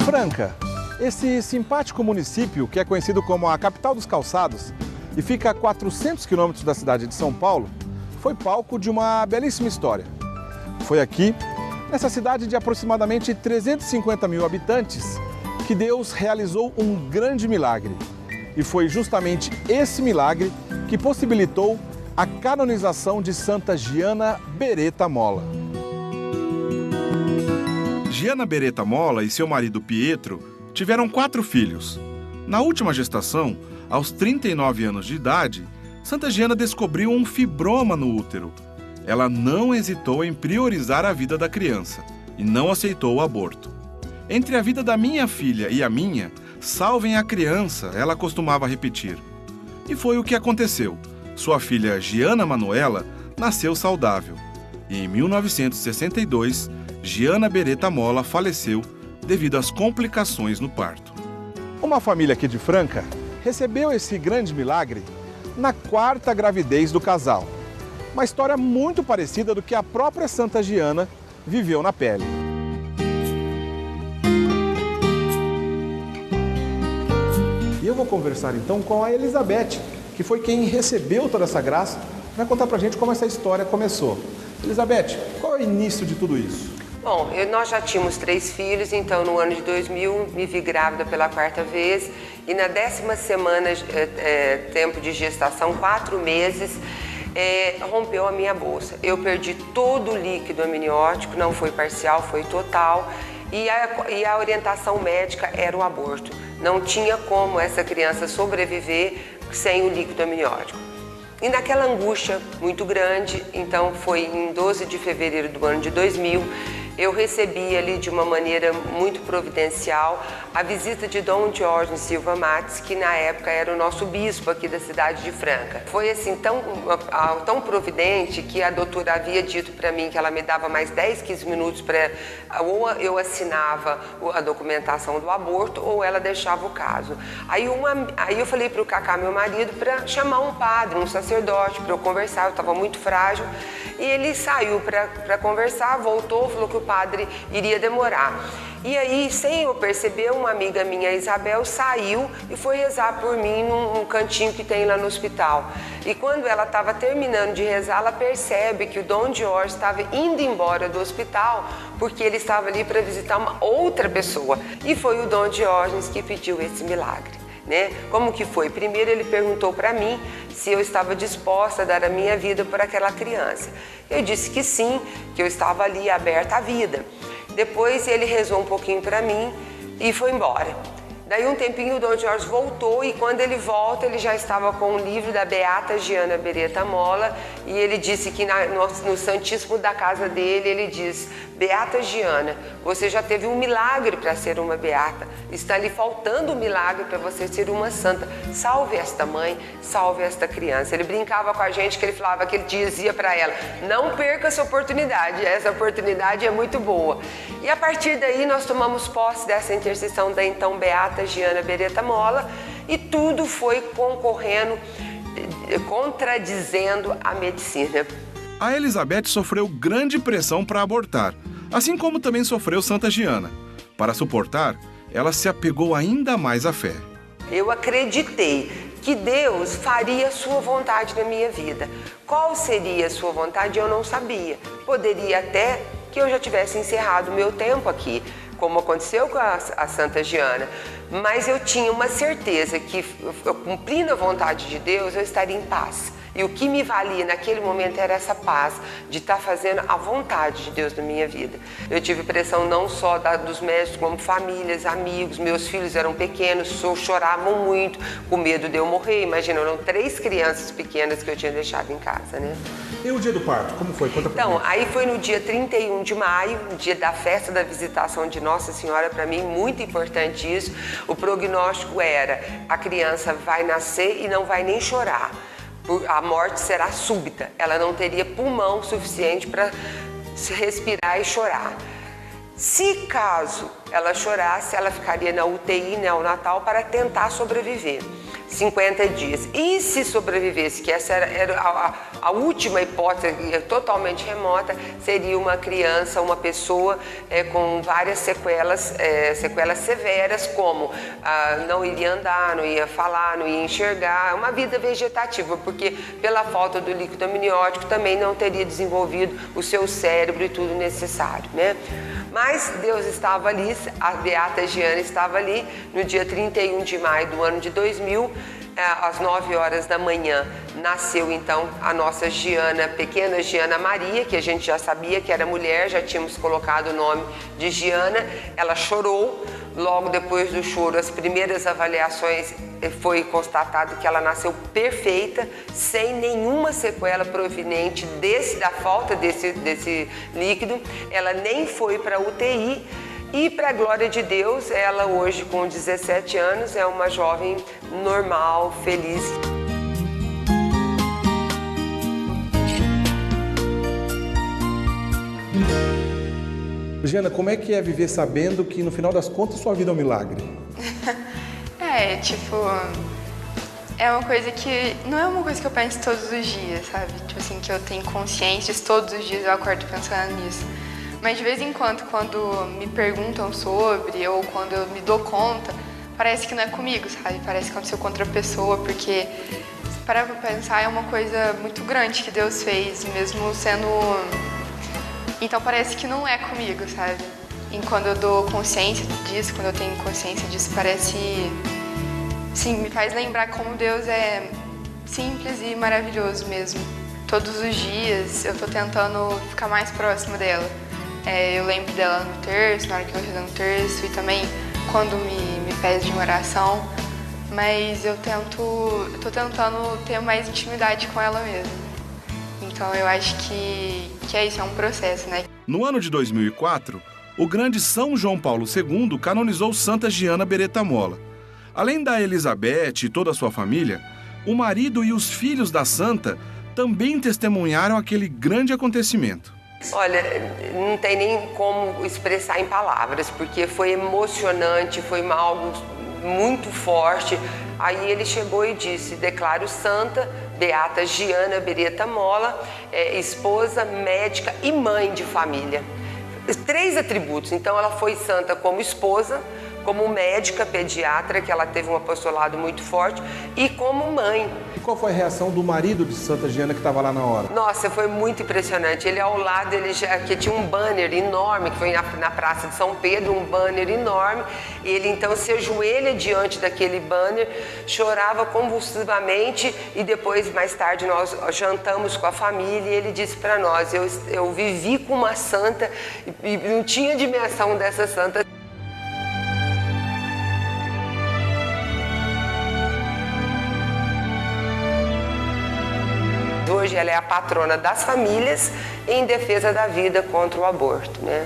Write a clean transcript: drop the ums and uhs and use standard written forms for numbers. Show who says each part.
Speaker 1: Franca, esse simpático município que é conhecido como a capital dos calçados e fica a 400 quilômetros da cidade de São Paulo, foi palco de uma belíssima história. Foi aqui, nessa cidade de aproximadamente 350 mil habitantes, que Deus realizou um grande milagre. E foi justamente esse milagre que possibilitou a canonização de Santa Giana Beretta Molla. Giana Beretta Molla e seu marido Pietro tiveram 4 filhos. Na última gestação, aos 39 anos de idade, Santa Giana descobriu um fibroma no útero. Ela não hesitou em priorizar a vida da criança e não aceitou o aborto. Entre a vida da minha filha e a minha, salvem a criança, ela costumava repetir. E foi o que aconteceu. Sua filha Giana Manuela nasceu saudável. E em 1962, Giana Beretta Molla faleceu devido às complicações no parto. Uma família aqui de Franca recebeu esse grande milagre na 4ª gravidez do casal. Uma história muito parecida do que a própria Santa Giana viveu na pele. E eu vou conversar então com a Elizabeth, que foi quem recebeu toda essa graça, vai contar pra gente como essa história começou. Elizabeth, qual é o início de tudo isso?
Speaker 2: Bom, nós já tínhamos 3 filhos, então no ano de 2000 me vi grávida pela 4ª vez e na 10ª semana, tempo de gestação, 4 meses, rompeu a minha bolsa. Eu perdi todo o líquido amniótico, não foi parcial, foi total, e a orientação médica era o aborto. Não tinha como essa criança sobreviver sem o líquido amniótico. E naquela angústia muito grande, então foi em 12 de fevereiro do ano de 2000, eu recebi ali de uma maneira muito providencial a visita de Dom Diógenes Silva Matos, que na época era o nosso bispo aqui da cidade de Franca. Foi assim tão providente que a doutora havia dito para mim que ela me dava mais 10, 15 minutos para ou eu assinava a documentação do aborto ou ela deixava o caso. Aí eu falei para o Cacá, meu marido, para chamar um padre, um sacerdote, para eu conversar, eu estava muito frágil. E ele saiu para conversar, voltou, falou que o padre iria demorar. E aí, sem eu perceber, uma amiga minha, Isabel, saiu e foi rezar por mim num cantinho que tem lá no hospital. E quando ela estava terminando de rezar, ela percebe que o Dom Jorge estava indo embora do hospital porque ele estava ali para visitar uma outra pessoa. E foi o Dom Diógenes que pediu esse milagre. Né? Como que foi? Primeiro ele perguntou para mim se eu estava disposta a dar a minha vida por aquela criança. Eu disse que sim, que eu estava ali aberta à vida. Depois ele rezou um pouquinho para mim e foi embora. Daí um tempinho o Dom Jorge voltou e quando ele volta ele já estava com o livro da Beata Giana Beretta Molla e ele disse que no Santíssimo da casa dele ele diz: Beata Giana, você já teve um milagre para ser uma beata, está lhe faltando um milagre para você ser uma santa, salve esta mãe, salve esta criança. Ele brincava com a gente que ele falava que ele dizia para ela: não perca essa oportunidade é muito boa. E a partir daí nós tomamos posse dessa intercessão da então Beata Giana Beretta Molla e tudo foi concorrendo, contradizendo a medicina.
Speaker 1: A Elizabeth sofreu grande pressão para abortar, assim como também sofreu Santa Giana. Para suportar, ela se apegou ainda mais à fé.
Speaker 2: Eu acreditei que Deus faria a sua vontade na minha vida. Qual seria a sua vontade? Eu não sabia. Poderia até que eu já tivesse encerrado o meu tempo aqui, como aconteceu com a Santa Giana, mas eu tinha uma certeza que, eu cumprindo a vontade de Deus, eu estaria em paz. E o que me valia naquele momento era essa paz de estar fazendo a vontade de Deus na minha vida. Eu tive pressão não só dos médicos, como famílias, amigos, meus filhos eram pequenos, choravam muito, com medo de eu morrer. Imagina, eram 3 crianças pequenas que eu tinha deixado em casa, né?
Speaker 1: E o dia do parto, como foi? Conta pra mim.
Speaker 2: Então, aí foi no dia 31 de maio, dia da festa da visitação de Nossa Senhora, para mim, muito importante isso. O prognóstico era, a criança vai nascer e não vai nem chorar. A morte será súbita, ela não teria pulmão suficiente para respirar e chorar. Se caso ela chorasse, ela ficaria na UTI neonatal para tentar sobreviver 50 dias. E se sobrevivesse, que essa era a última hipótese, totalmente remota, seria uma criança, uma pessoa com várias sequelas severas, como não iria andar, não ia falar, não ia enxergar, uma vida vegetativa, porque pela falta do líquido amniótico também não teria desenvolvido o seu cérebro e tudo necessário, né? Mas Deus estava ali, a Beata Giana estava ali no dia 31 de maio do ano de 2000, às 9 horas da manhã, nasceu então a nossa Giana, pequena Giana Maria, que a gente já sabia que era mulher, já tínhamos colocado o nome de Giana. Ela chorou, logo depois do choro, as primeiras avaliações foi constatado que ela nasceu perfeita, sem nenhuma sequela proveniente da falta desse líquido. Ela nem foi para a UTI. E, para a glória de Deus, ela hoje com 17 anos é uma jovem normal, feliz.
Speaker 1: Giana, como é que é viver sabendo que no final das contas sua vida é um milagre?
Speaker 3: É uma coisa que não é uma coisa que eu penso todos os dias, sabe? Tipo assim, que eu tenho consciência, todos os dias eu acordo pensando nisso. Mas de vez em quando me perguntam sobre, ou quando eu me dou conta, parece que não é comigo, sabe? Parece que aconteceu com outra pessoa, porque, para pensar, é uma coisa muito grande que Deus fez, mesmo sendo... Então parece que não é comigo, sabe? E quando eu dou consciência disso, quando eu tenho consciência disso, parece... Sim, me faz lembrar como Deus é simples e maravilhoso mesmo. Todos os dias eu tô tentando ficar mais próximo dela. Eu lembro dela no terço, na hora que eu rezo no terço, e também quando me pede uma oração, mas eu tô tentando ter mais intimidade com ela mesmo. Então eu acho que é isso, é um processo, né?
Speaker 1: No ano de 2004, o grande São João Paulo II canonizou Santa Giana Beretta-Molla. Além da Elizabeth e toda a sua família, o marido e os filhos da santa também testemunharam aquele grande acontecimento.
Speaker 2: Olha, não tem nem como expressar em palavras, porque foi emocionante, foi algo muito forte. Aí ele chegou e disse: declaro santa Beata Giana Beretta-Molla, esposa, médica e mãe de família. 3 atributos. Então ela foi santa como esposa, como médica pediatra, que ela teve um apostolado muito forte, e como mãe.
Speaker 1: E qual foi a reação do marido de Santa Giana que estava lá na hora?
Speaker 2: Nossa, foi muito impressionante. Ele ao lado, que tinha um banner enorme, que foi na Praça de São Pedro, um banner enorme. Ele então se ajoelha diante daquele banner, chorava convulsivamente, e depois, mais tarde, nós jantamos com a família, e ele disse para nós: eu vivi com uma santa e não tinha dimensão dessa santa. Hoje ela é a patrona das famílias em defesa da vida contra o aborto, né?